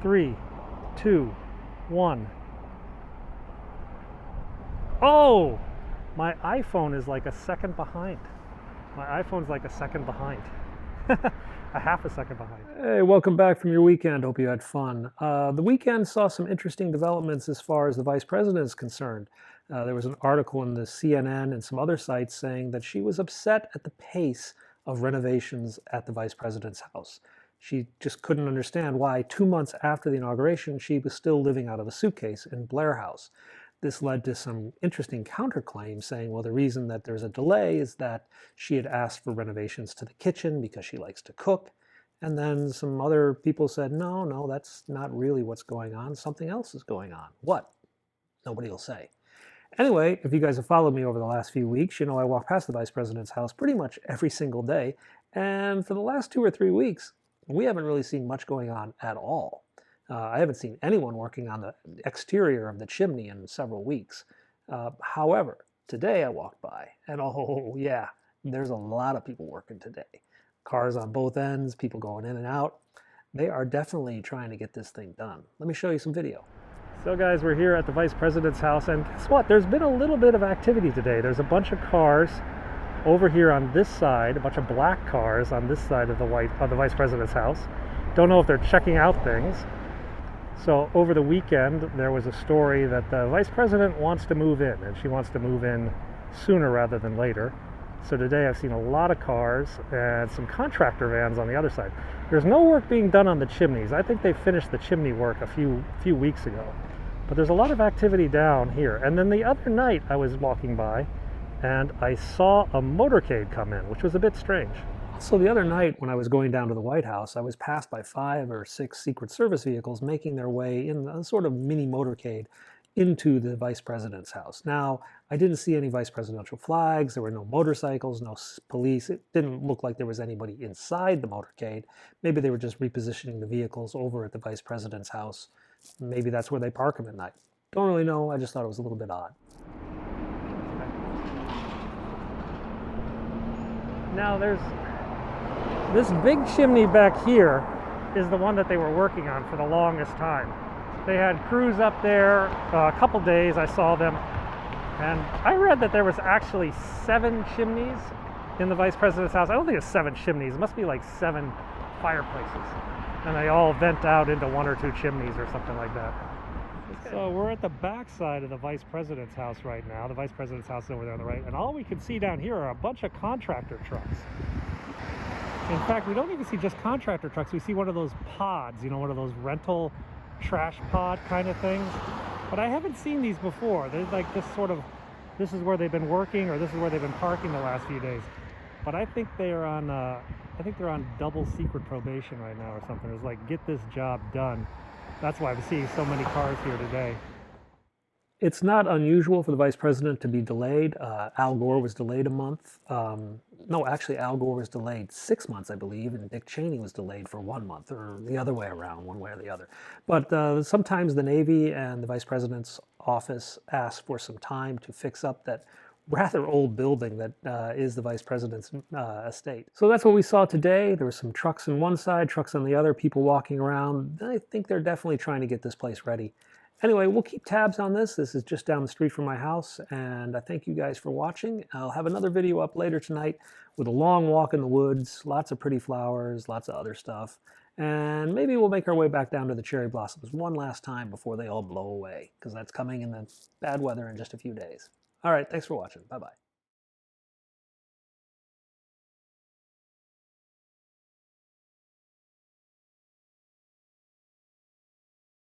3, 2, 1. Oh! My iPhone is like a second behind. My iPhone's like a second behind. A half a second behind. Hey, welcome back from your weekend. Hope you had fun. The weekend saw some interesting developments as far as the vice president is concerned. There was an article in the CNN and some other sites saying that she was upset at the pace of renovations at the vice president's house. She just couldn't understand why 2 months after the inauguration, she was still living out of a suitcase in Blair House. This led to some interesting counterclaims saying, well, the reason that there's a delay is that she had asked for renovations to the kitchen because she likes to cook. And then some other people said, no, that's not really what's going on. Something else is going on. What? Nobody will say. Anyway, if you guys have followed me over the last few weeks, you know I walk past the vice president's house pretty much every single day. And for the last 2 or 3 weeks, we haven't really seen much going on at all. I haven't seen anyone working on the exterior of the chimney in several weeks. However, today I walked by, and oh yeah, there's a lot of people working today. Cars on both ends, people going in and out. They are definitely trying to get this thing done. Let me show you some video. So guys, we're here at the vice president's house, and guess what? There's been a little bit of activity today. There's a bunch of cars over here on this side, a bunch of black cars on this side of the vice president's house. Don't know if they're checking out things. So over the weekend, there was a story that the vice president wants to move in, and she wants to move in sooner rather than later. So today I've seen a lot of cars and some contractor vans on the other side. There's no work being done on the chimneys. I think they finished the chimney work a few weeks ago. But there's a lot of activity down here. And then the other night I was walking by and I saw a motorcade come in, which was a bit strange. So the other night when I was going down to the White House, I was passed by 5 or 6 Secret Service vehicles making their way in a sort of mini motorcade into the vice president's house. Now, I didn't see any vice presidential flags. There were no motorcycles, no police. It didn't look like there was anybody inside the motorcade. Maybe they were just repositioning the vehicles over at the vice president's house. Maybe that's where they park them at night. Don't really know. I just thought it was a little bit odd. Now there's this big chimney back here is the one that they were working on for the longest time. They had crews up there a couple days. I saw them, and I read that there was actually 7 chimneys in the vice president's house. I don't think it's 7 chimneys. It must be like 7 fireplaces, and they all vent out into 1 or 2 chimneys or something like that. So we're at the back side of the vice president's house right now. The vice president's house is over there on the right, and all we can see down here are a bunch of contractor trucks. In fact, we don't even see just contractor trucks. We see one of those pods, you know, one of those rental trash pod kind of things. But I haven't seen these before. There's like this sort of, this is where they've been working, or this is where they've been parking the last few days. But I think they're on double secret probation right now or something. It's like, get this job done. That's why I'm seeing so many cars here today. It's not unusual for the vice president to be delayed. Al Gore was delayed a month. No, actually, Al Gore was delayed 6 months, I believe, and Dick Cheney was delayed for 1 month, or the other way around, one way or the other. But sometimes the Navy and the vice president's office ask for some time to fix up that rather old building that is the vice president's estate. So that's what we saw today. There were some trucks on one side, trucks on the other, people walking around. I think they're definitely trying to get this place ready. Anyway, we'll keep tabs on this. This is just down the street from my house, and I thank you guys for watching. I'll have another video up later tonight with a long walk in the woods, lots of pretty flowers, lots of other stuff, and maybe we'll make our way back down to the cherry blossoms one last time before they all blow away, because that's coming in the bad weather in just a few days. All right, thanks for watching. Bye-bye.